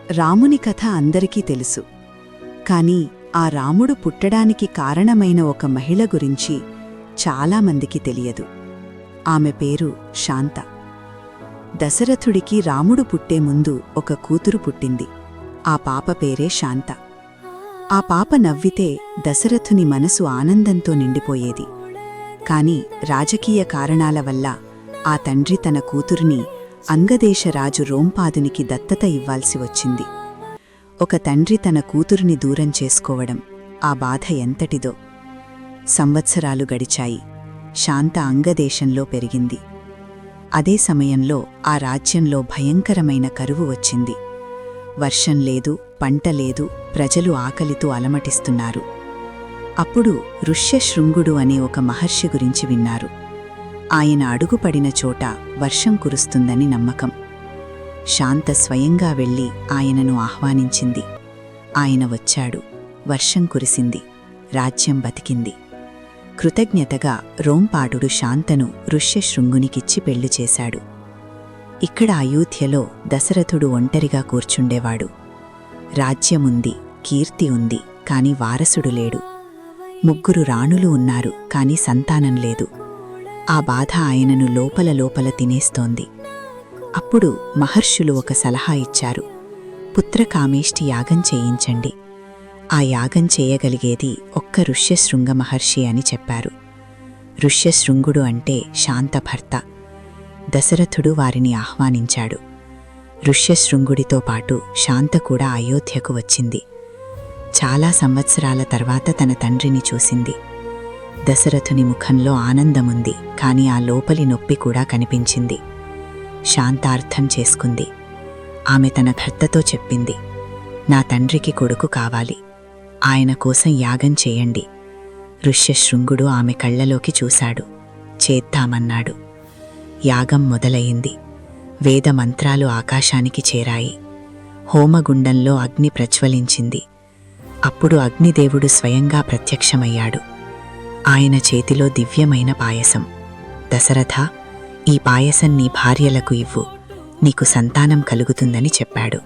రాముని కథ అందరికీ తెలుసు. కాని ఆ రాముడు పుట్టడానికి కారణమైన ఒక మహిళ గురించి చాలామందికి తెలియదు. ఆమె పేరు శాంత. దశరథుడికి రాముడు పుట్టే ముందు ఒక కూతురు పుట్టింది. ఆ పాప పేరే శాంత. ఆ పాప నవ్వితే దశరథుని మనసు ఆనందంతో నిండిపోయేది. కాని రాజకీయ కారణాల వల్ల ఆ తండ్రి తన కూతురిని అంగదేశరాజు రోంపాదునికి దత్తత ఇవ్వాల్సి వచ్చింది. ఒక తండ్రి తన కూతురిని దూరం చేసుకోవడం, ఆ బాధ ఎంతటిదో. సంవత్సరాలు గడిచాయి. శాంత అంగదేశంలో పెరిగింది. అదే సమయంలో ఆ రాజ్యంలో భయంకరమైన కరువు వచ్చింది. వర్షం లేదు, పంట లేదు, ప్రజలు ఆకలితో అలమటిస్తున్నారు. అప్పుడు ఋష్యశృంగుడు అనే ఒక మహర్షి గురించి విన్నారు. ఆయన అడుగుపడిన చోట వర్షం కురుస్తుందని నమ్మకం. శాంత స్వయంగా వెళ్ళి ఆయనను ఆహ్వానించింది. ఆయన వచ్చాడు. వర్షం కురిసింది. రాజ్యం బతికింది. కృతజ్ఞతగా రోంపాడు శాంతను ఋష్యశృంగునికిచ్చి పెళ్లి చేశాడు. ఇక్కడ అయోధ్యలో దశరథుడు ఒంటరిగా కూర్చుండేవాడు. రాజ్యముంది, కీర్తి ఉంది, కాని వారసుడు లేడు. 3 రాణులు ఉన్నారు, కాని సంతానం లేదు. ఆ బాధ ఆయనను లోపల లోపల తినేస్తోంది. అప్పుడు మహర్షులు ఒక సలహా ఇచ్చారు. పుత్రకామేష్టి యాగం చేయించండి. ఆ యాగం చేయగలిగేది ఒక్క ఋష్యశృంగ మహర్షి అని చెప్పారు. ఋష్యశృంగుడు అంటే శాంత భర్త. దశరథుడు వారిని ఆహ్వానించాడు. ఋష్యశృంగుడితో పాటు శాంత కూడా అయోధ్యకు వచ్చింది. చాలా సంవత్సరాల తర్వాత తన తండ్రిని చూసింది. దశరథుని ముఖంలో ఆనందముంది, కాని ఆ లోపలి నొప్పి కూడా కనిపించింది. శాంత అర్థం చేసుకుంది. ఆమె తన భర్తతో చెప్పింది, నా తండ్రికి కొడుకు కావాలి. ఆయన కోసం యాగం చేయండి. ఋష్యశృంగుడు ఆమె కళ్లలోకి చూశాడు. చేద్దామన్నాడు. యాగం మొదలయింది. వేద మంత్రాలు ఆకాశానికి చేరాయి. హోమగుండంలో అగ్ని ప్రజ్వలించింది. అప్పుడు అగ్నిదేవుడు స్వయంగా ప్రత్యక్షమయ్యాడు. ఆయన చేతిలో దివ్యమైన పాయసం. దశరథ, ఈ పాయసం నీ భార్యలకు ఇవ్వు, నీకు సంతానం కలుగుతుందని చెప్పాడు.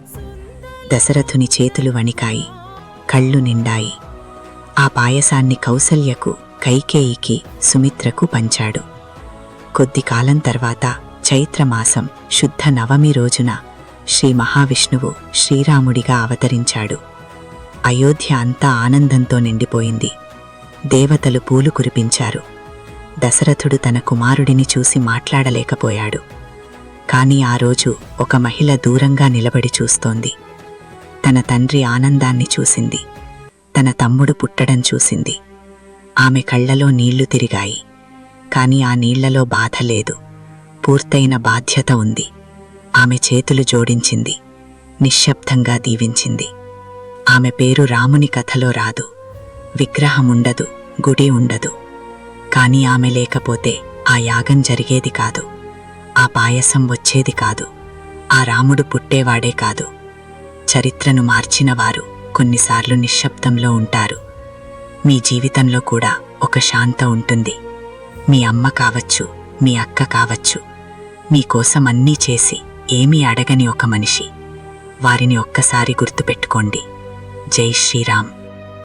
దశరథుని చేతులు వణికాయి, కళ్ళు నిండాయి. ఆ పాయసాన్ని కౌసల్యకు, కైకేయికి, సుమిత్రకు పంచాడు. కొద్ది కాలం తర్వాత చైత్రమాసం శుద్ధ నవమి రోజున శ్రీ మహావిష్ణువు శ్రీరాముడిగా అవతరించాడు. అయోధ్య అంతా ఆనందంతో నిండిపోయింది. దేవతలు పూలు కురిపించారు. దశరథుడు తన కుమారుడిని చూసి మాట్లాడలేకపోయాడు. కాని ఆ రోజు ఒక మహిళ దూరంగా నిలబడి చూస్తోంది. తన తండ్రి ఆనందాన్ని చూసింది. తన తమ్ముడు పుట్టడం చూసింది. ఆమె కళ్లలో నీళ్లు తిరిగాయి. కాని ఆ నీళ్లలో బాధ లేదు, పూర్తయిన బాధ్యత ఉంది. ఆమె చేతులు జోడించింది. నిశ్శబ్దంగా దీవించింది. ఆమె పేరు రాముని కథలో రాదు. విగ్రహముండదు, గుడి ఉండదు. కాని ఆమె లేకపోతే ఆ యాగం జరిగేది కాదు. ఆ పాయసం వచ్చేది కాదు. ఆ రాముడు పుట్టేవాడే కాదు. చరిత్రను మార్చినవారు కొన్నిసార్లు నిశ్శబ్దంలో ఉంటారు. మీ జీవితంలో కూడా ఒక శాంత ఉంటుంది. మీ అమ్మ కావచ్చు, మీ అక్క కావచ్చు, మీకోసం అన్నీ చేసి ఏమీ అడగని ఒక మనిషి. వారిని ఒక్కసారి గుర్తుపెట్టుకోండి. జై శ్రీరామ్.